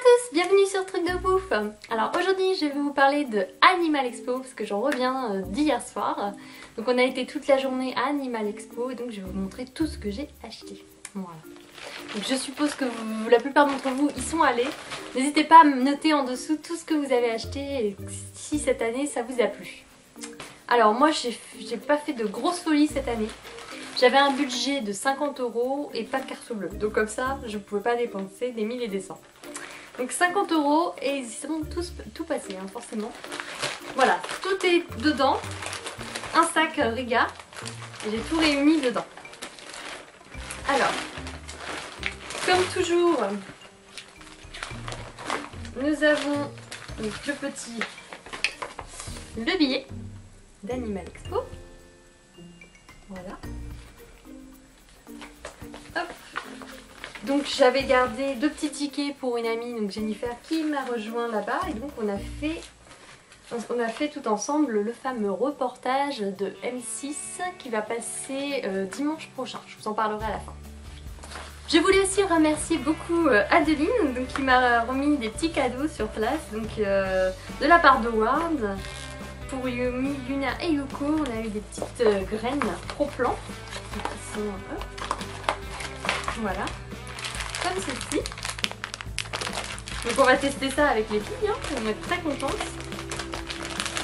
tous, bienvenue sur Truc de Bouffe. Alors aujourd'hui je vais vous parler de Animal Expo parce que j'en reviens d'hier soir. Donc on a été toute la journée à Animal Expo et donc je vais vous montrer tout ce que j'ai acheté. Voilà. Donc je suppose que la plupart d'entre vous y sont allés. N'hésitez pas à me noter en dessous tout ce que vous avez acheté et si cette année ça vous a plu. Alors moi j'ai pas fait de grosses folies cette année. J'avais un budget de 50 € et pas de carte bleue. Donc comme ça, je pouvais pas dépenser des 1000 et des 100. Donc 50 € et ils sont tous tout passés, hein, forcément. Voilà, tout est dedans. Un sac Riga. Et j'ai tout réuni dedans. Alors, comme toujours, nous avons donc, le billet d'Animal Expo. Voilà. Hop. Donc j'avais gardé 2 petits tickets pour une amie, donc Jennifer, qui m'a rejoint là-bas. Et donc on a fait tout ensemble le fameux reportage de M6 qui va passer dimanche prochain. Je vous en parlerai à la fin. Je voulais aussi remercier beaucoup Adeline, donc, qui m'a remis des petits cadeaux sur place, donc de la part d'Howard. Pour Yumi, Yuna et Yuko, on a eu des petites graines Pro-Plan. Qui sont voilà, comme ceci. Donc on va tester ça avec les filles, hein. Elles vont être très contentes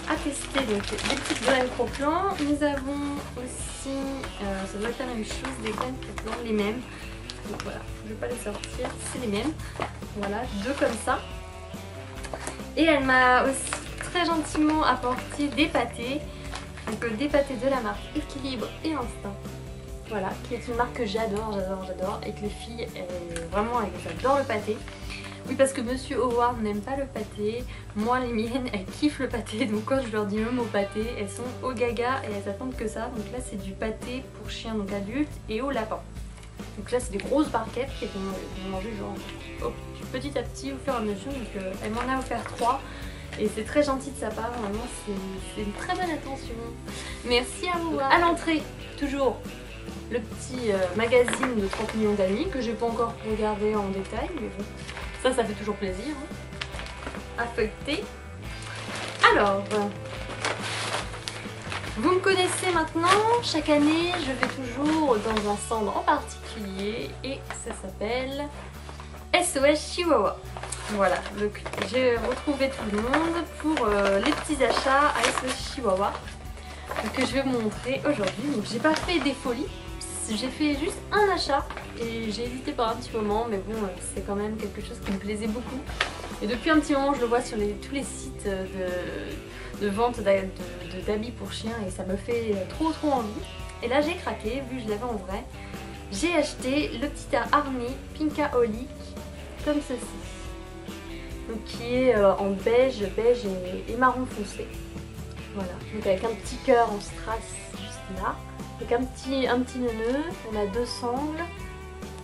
à tester. Donc des petites graines Pro-Plan. Nous avons aussi, ça doit être la même chose, des graines Pro-Plan, les mêmes. Donc voilà, je vais pas les sortir, c'est les mêmes. Voilà, 2 comme ça. Et elle m'a aussi très gentiment apporté des pâtés. Donc des pâtés de la marque Équilibre et Instinct. Voilà, qui est une marque que j'adore et que les filles, vraiment, elles adorent le pâté. Oui, parce que Monsieur Howard n'aime pas le pâté. Moi, les miennes, elles kiffent le pâté. Donc quand je leur dis le mot pâté, elles sont au gaga et elles attendent que ça. Donc là, c'est du pâté pour chiens, donc adultes, et au lapin. Donc là, c'est des grosses barquettes qu'elles vont manger genre petit à petit au fur et à mesure. Donc elle m'en a offert 3. Et c'est très gentil de sa part, vraiment, c'est une très bonne attention. Merci à vous. À l'entrée, toujours le petit magazine de 30 millions d'amis que j'ai pas encore regardé en détail, mais bon, ça fait toujours plaisir hein, à feuilleter. Alors, vous me connaissez maintenant, chaque année je vais toujours dans un stand en particulier et ça s'appelle SOS Chihuahua. Voilà, donc j'ai retrouvé tout le monde pour les petits achats à SOS Chihuahua que je vais vous montrer aujourd'hui. Donc j'ai pas fait des folies. J'ai fait juste un achat et j'ai hésité pendant un petit moment, mais bon, c'est quand même quelque chose qui me plaisait beaucoup. Et depuis un petit moment, je le vois sur tous les sites de vente d'habits pour chiens et ça me fait trop envie. Et là, j'ai craqué, vu que je l'avais en vrai. J'ai acheté le petit harnais Pinkaholic comme ceci. Donc qui est en beige et marron foncé. Voilà, donc avec un petit cœur en strass juste là. Avec un petit nœud, on a 2 sangles,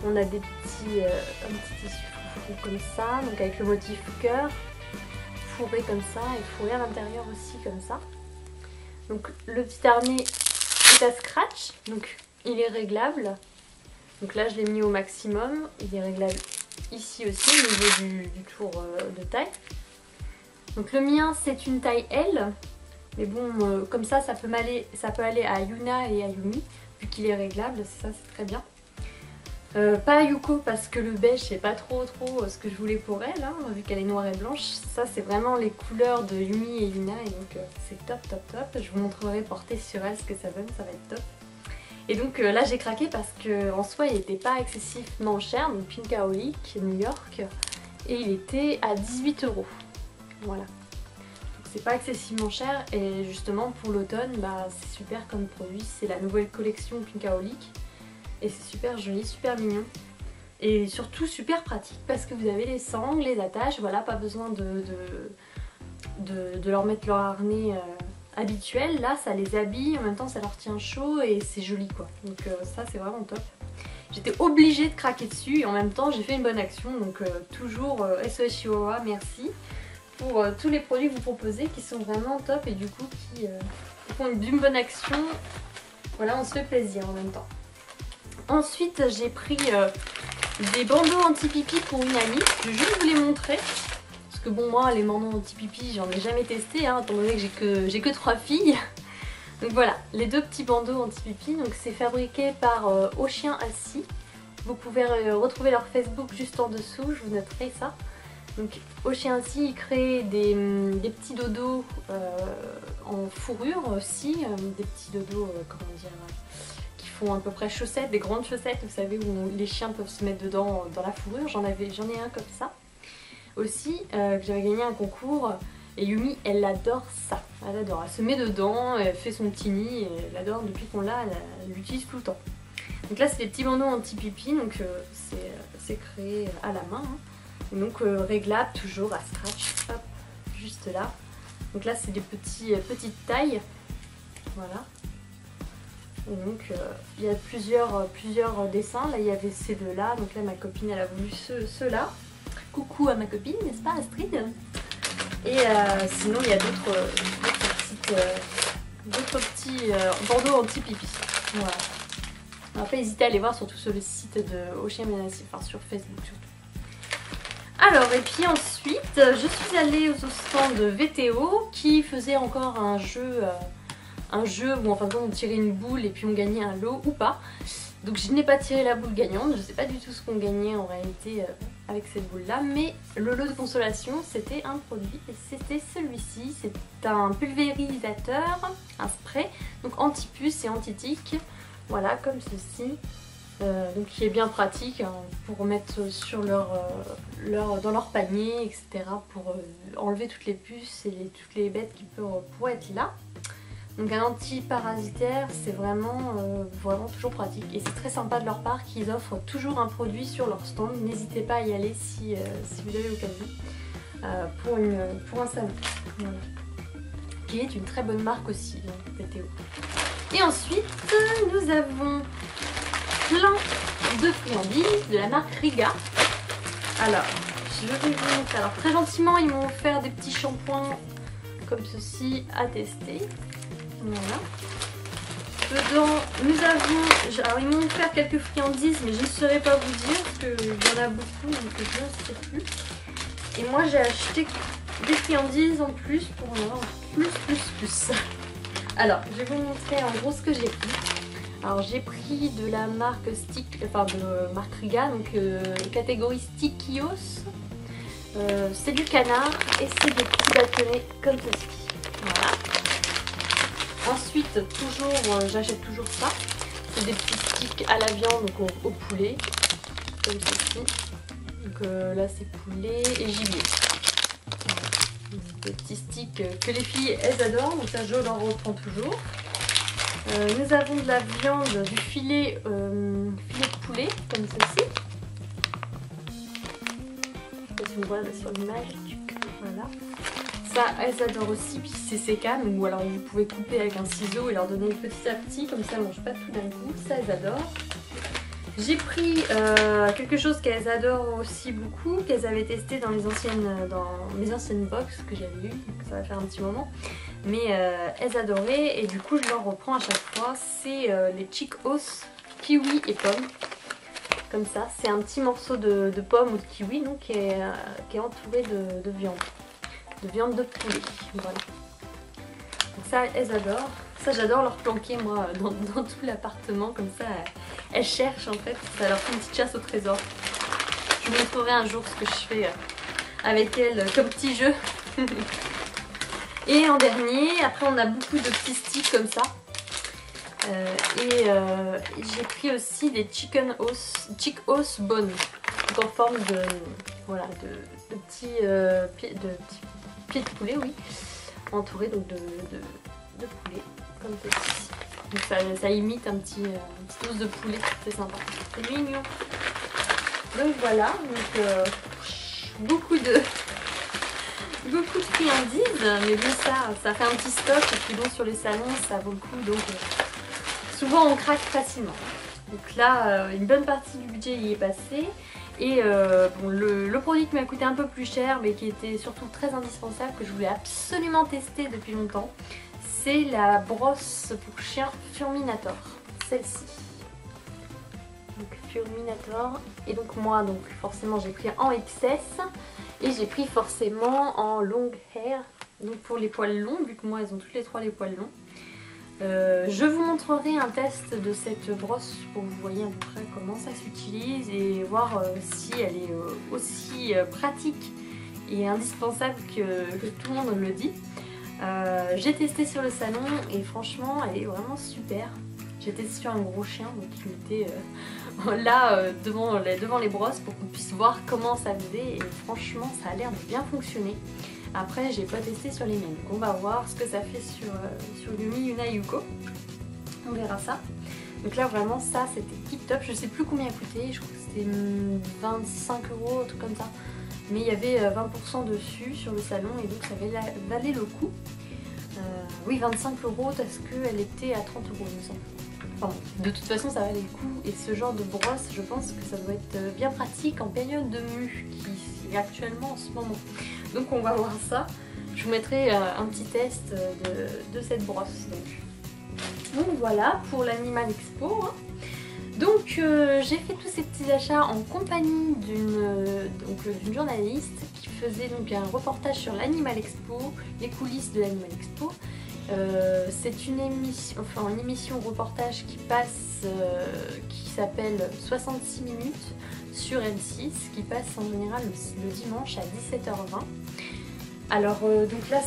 on a un petit tissu fourré comme ça, donc avec le motif cœur, fourré comme ça et fourré à l'intérieur aussi comme ça. Donc le petit harnais est à scratch, donc il est réglable. Donc là je l'ai mis au maximum, il est réglable ici aussi au niveau du tour de taille. Donc le mien c'est une taille L. Mais bon, comme ça peut aller à Yuna et à Yumi, vu qu'il est réglable, ça c'est très bien. Pas à Yuko parce que le beige c'est pas trop ce que je voulais pour elle, hein, vu qu'elle est noire et blanche. Ça c'est vraiment les couleurs de Yumi et Yuna et donc c'est top. Je vous montrerai porté sur elle ce que ça donne, ça va être top. Et donc là j'ai craqué parce qu'en soi il n'était pas excessivement cher, donc Pinkaholic New York, et il était à 18 €. Voilà. C'est pas excessivement cher et justement pour l'automne c'est super comme produit, c'est la nouvelle collection Pinkaholic et c'est super joli, super mignon et surtout super pratique parce que vous avez les sangles, les attaches, voilà, pas besoin de leur mettre leur harnais habituel, là ça les habille, en même temps ça leur tient chaud et c'est joli quoi, donc ça c'est vraiment top. J'étais obligée de craquer dessus et en même temps j'ai fait une bonne action, donc toujours SOS Chihuahua, merci pour tous les produits que vous proposez qui sont vraiment top et du coup qui font une bonne action. Voilà, on se fait plaisir en même temps. Ensuite j'ai pris des bandeaux anti-pipi pour une amie. Je vais juste vous les montrer. Parce que bon, moi les bandeaux anti-pipi j'en ai jamais testé, hein, étant donné que j'ai que 3 filles. Donc voilà, les 2 petits bandeaux anti-pipi. Donc c'est fabriqué par Au Chien Assis. Vous pouvez retrouver leur Facebook juste en dessous, je vous noterai ça. Donc Au Chien Assis, ils créent des petits dodos en fourrure aussi. Des petits dodos, comment dire, qui font à peu près chaussettes, des grandes chaussettes, vous savez, où les chiens peuvent se mettre dedans dans la fourrure. J'en ai un comme ça. Aussi, que j'avais gagné un concours. Et Yumi, elle adore ça. Elle adore. Elle se met dedans, elle fait son petit nid. Elle adore, depuis qu'on l'a, elle l'utilise tout le temps. Donc là, c'est des petits bandeaux anti-pipi. Donc c'est créé à la main. Hein. Donc réglable toujours à scratch. Hop, juste là. Donc là, c'est des petites tailles. Voilà. Et donc il y a plusieurs dessins. Là, il y avait ces deux-là. Donc là, ma copine, elle a voulu ceux-là. Coucou à ma copine, n'est-ce pas, Astrid? Et sinon il y a d'autres petits bandeaux anti-pipi. Voilà. On va pas hésiter à aller voir surtout sur le site de Au Chien Assis, enfin sur Facebook surtout. Alors et puis ensuite je suis allée au stand de VTO qui faisait encore un jeu où en fin de compte on tirait une boule et puis on gagnait un lot ou pas. Donc je n'ai pas tiré la boule gagnante, je sais pas du tout ce qu'on gagnait en réalité avec cette boule là, mais le lot de consolation c'était un produit et c'était celui-ci. C'est un pulvérisateur, un spray, donc anti-puce et anti-tique, voilà comme ceci, donc qui est bien pratique hein, pour mettre sur dans leur panier, etc. pour enlever toutes les puces et toutes les bêtes qui pourraient être là. Donc un anti-parasitaire, c'est vraiment toujours pratique et c'est très sympa de leur part qu'ils offrent toujours un produit sur leur stand. N'hésitez pas à y aller si vous avez l'occasion pour un salon. Voilà. Qui est une très bonne marque aussi, VTO. Et ensuite, nous avons plein de friandises de la marque Riga. Alors, je vais vous montrer. Alors très gentiment, ils m'ont offert des petits shampoings comme ceci à tester. Voilà. Dedans, nous avons... Alors, ils m'ont offert quelques friandises, mais je ne saurais pas vous dire, parce qu'il y en a beaucoup, donc je ne sais plus. Et moi, j'ai acheté des friandises en plus pour en avoir plus. Alors, je vais vous montrer en gros ce que j'ai pris. Alors, j'ai pris de la marque de marque Riga, donc catégorie Stickios. C'est du canard et c'est des petits bâtonnets comme ceci. Voilà. Ensuite, j'achète toujours ça. C'est des petits sticks à la viande, donc au poulet, comme ceci. Donc là, c'est poulet et gibier. Voilà. Des petits sticks que les filles, elles adorent, donc ça, je leur reprends toujours. Nous avons de la viande, du filet de poulet, comme ceci. Je sais pas si on voit sur l'image. Voilà. Ça, elles adorent aussi, puis c'est sécane, ou alors vous pouvez couper avec un ciseau et leur donner petit à petit, comme ça elles ne mangent pas tout d'un coup, ça elles adorent. J'ai pris quelque chose qu'elles adorent aussi beaucoup, qu'elles avaient testé dans mes anciennes box que j'avais eues, donc ça va faire un petit moment. Mais elles adoraient et du coup je leur reprends à chaque fois, c'est les Chick-Os kiwi et pomme. Comme ça, c'est un petit morceau de pomme ou de kiwi donc, qui est entouré de viande. De viande de poulet, voilà. Donc ça, elles adorent. Ça, j'adore leur planquer, moi, dans tout l'appartement. Comme ça, elles cherchent, en fait. Ça leur fait une petite chasse au trésor. Je vous montrerai un jour ce que je fais avec elles comme petit jeu. Et en dernier, après, on a beaucoup de petits sticks comme ça. J'ai pris aussi des Chick-Os Bones. Donc en forme de, voilà, de petits pieds de poulet, oui, entouré donc de poulet, comme ceci. Donc ça imite un petit os de poulet, c'est sympa, c'est mignon. Donc voilà, donc beaucoup de friandises, mais bon ça fait un petit stock et puis bon sur les salons ça vaut le coup donc souvent on craque facilement. Donc là une bonne partie du budget y est passée. Et bon, le produit qui m'a coûté un peu plus cher mais qui était surtout très indispensable, que je voulais absolument tester depuis longtemps, c'est la brosse pour chien Furminator, celle-ci. Donc Furminator. Et donc moi, donc forcément j'ai pris en XS et j'ai pris forcément en long hair. Donc pour les poils longs, vu que moi elles ont toutes les trois les poils longs. Je vous montrerai un test de cette brosse pour que vous voyez à peu près comment ça s'utilise et voir si elle est aussi pratique et indispensable que tout le monde me le dit. J'ai testé sur le salon et franchement elle est vraiment super. J'ai testé sur un gros chien donc il était là devant les brosses pour qu'on puisse voir comment ça faisait et franchement ça a l'air de bien fonctionner. Après j'ai pas testé sur les miennes, donc on va voir ce que ça fait sur Yumi Yuna Yuko. On verra ça. Donc là vraiment ça c'était tip top, je sais plus combien il coûtait, je crois que c'était 25 €, un truc comme ça. Mais il y avait 20% dessus sur le salon et donc ça valait le coup. Oui 25 € parce qu'elle était à 30 € il me semble. Enfin, de toute façon ça valait le coup et ce genre de brosse je pense que ça doit être bien pratique en période de mue qui est actuellement en ce moment. Donc on va voir ça. Je vous mettrai un petit test de cette brosse. Donc voilà pour l'Animal Expo. Hein. Donc j'ai fait tous ces petits achats en compagnie d'une journaliste qui faisait donc un reportage sur l'Animal Expo, les coulisses de l'Animal Expo. C'est une émission reportage qui passe, qui s'appelle 66 minutes sur M6, qui passe en général le dimanche à 17h20. Alors donc là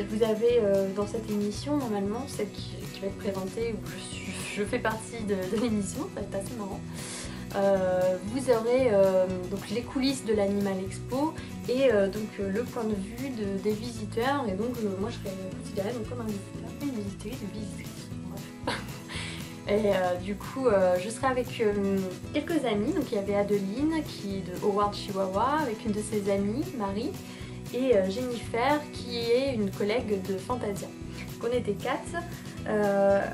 vous avez dans cette émission normalement celle qui va être présentée où je fais partie de l'émission, ça va être assez marrant. Vous aurez donc les coulisses de l'Animal Expo et donc le point de vue des visiteurs et donc moi je serais considérée donc comme un visiteur, une visiteuse, une visitrice, bref. Et du coup je serai avec quelques amis, donc il y avait Adeline qui est de Howard Chihuahua avec une de ses amies, Marie, et Jennifer qui est une collègue de Fantasia. Donc on était 4.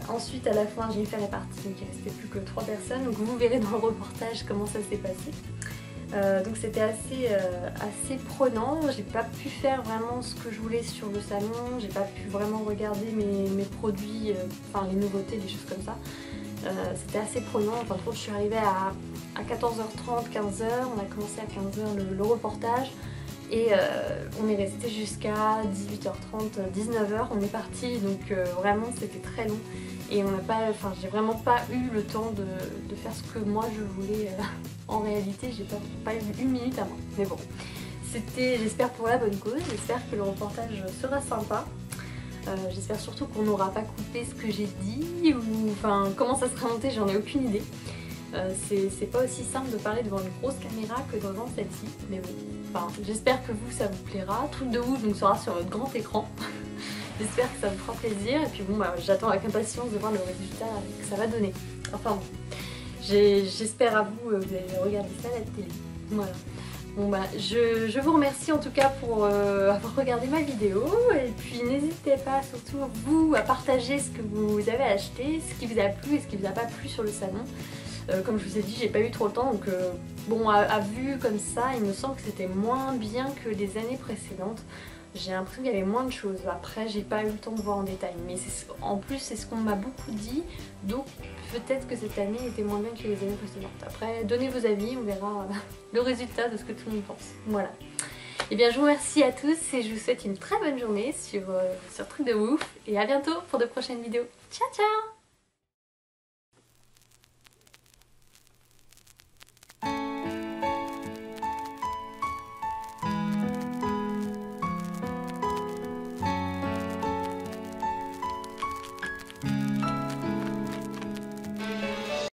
Ensuite à la fin Jennifer est partie donc il ne restait plus que 3 personnes, donc vous verrez dans le reportage comment ça s'est passé. Donc c'était assez prenant, j'ai pas pu faire vraiment ce que je voulais sur le salon, j'ai pas pu vraiment regarder mes produits, enfin les nouveautés, des choses comme ça. C'était assez prenant, enfin je suis arrivée à 14h30, 15h, on a commencé à 15h le reportage. Et on est resté jusqu'à 18h30, 19h, on est parti, donc vraiment c'était très long et j'ai vraiment pas eu le temps de faire ce que moi je voulais. En réalité j'ai pas eu une minute à moi, mais bon, c'était j'espère pour la bonne cause, j'espère que le reportage sera sympa. J'espère surtout qu'on n'aura pas coupé ce que j'ai dit ou enfin comment ça sera monté, j'en ai aucune idée. C'est pas aussi simple de parler devant une grosse caméra que devant celle-ci, mais bon, enfin, j'espère que vous ça vous plaira. Truc de ouf donc sera sur votre grand écran. J'espère que ça vous fera plaisir et puis bon bah j'attends avec impatience de voir le résultat que ça va donner. Enfin bon, j'espère à vous, vous allez regarder ça à la télé. Voilà. Bon bah je vous remercie en tout cas pour avoir regardé ma vidéo et puis n'hésitez pas surtout vous à partager ce que vous avez acheté, ce qui vous a plu et ce qui vous a pas plu sur le salon. Comme je vous ai dit, j'ai pas eu trop le temps, donc bon, à vue comme ça, il me semble que c'était moins bien que les années précédentes. J'ai l'impression qu'il y avait moins de choses. Après, j'ai pas eu le temps de voir en détail, mais en plus, c'est ce qu'on m'a beaucoup dit, donc peut-être que cette année était moins bien que les années précédentes. Après, donnez vos avis, on verra le résultat de ce que tout le monde pense. Voilà. Et bien, je vous remercie à tous et je vous souhaite une très bonne journée sur Truc de ouf et à bientôt pour de prochaines vidéos. Ciao, ciao!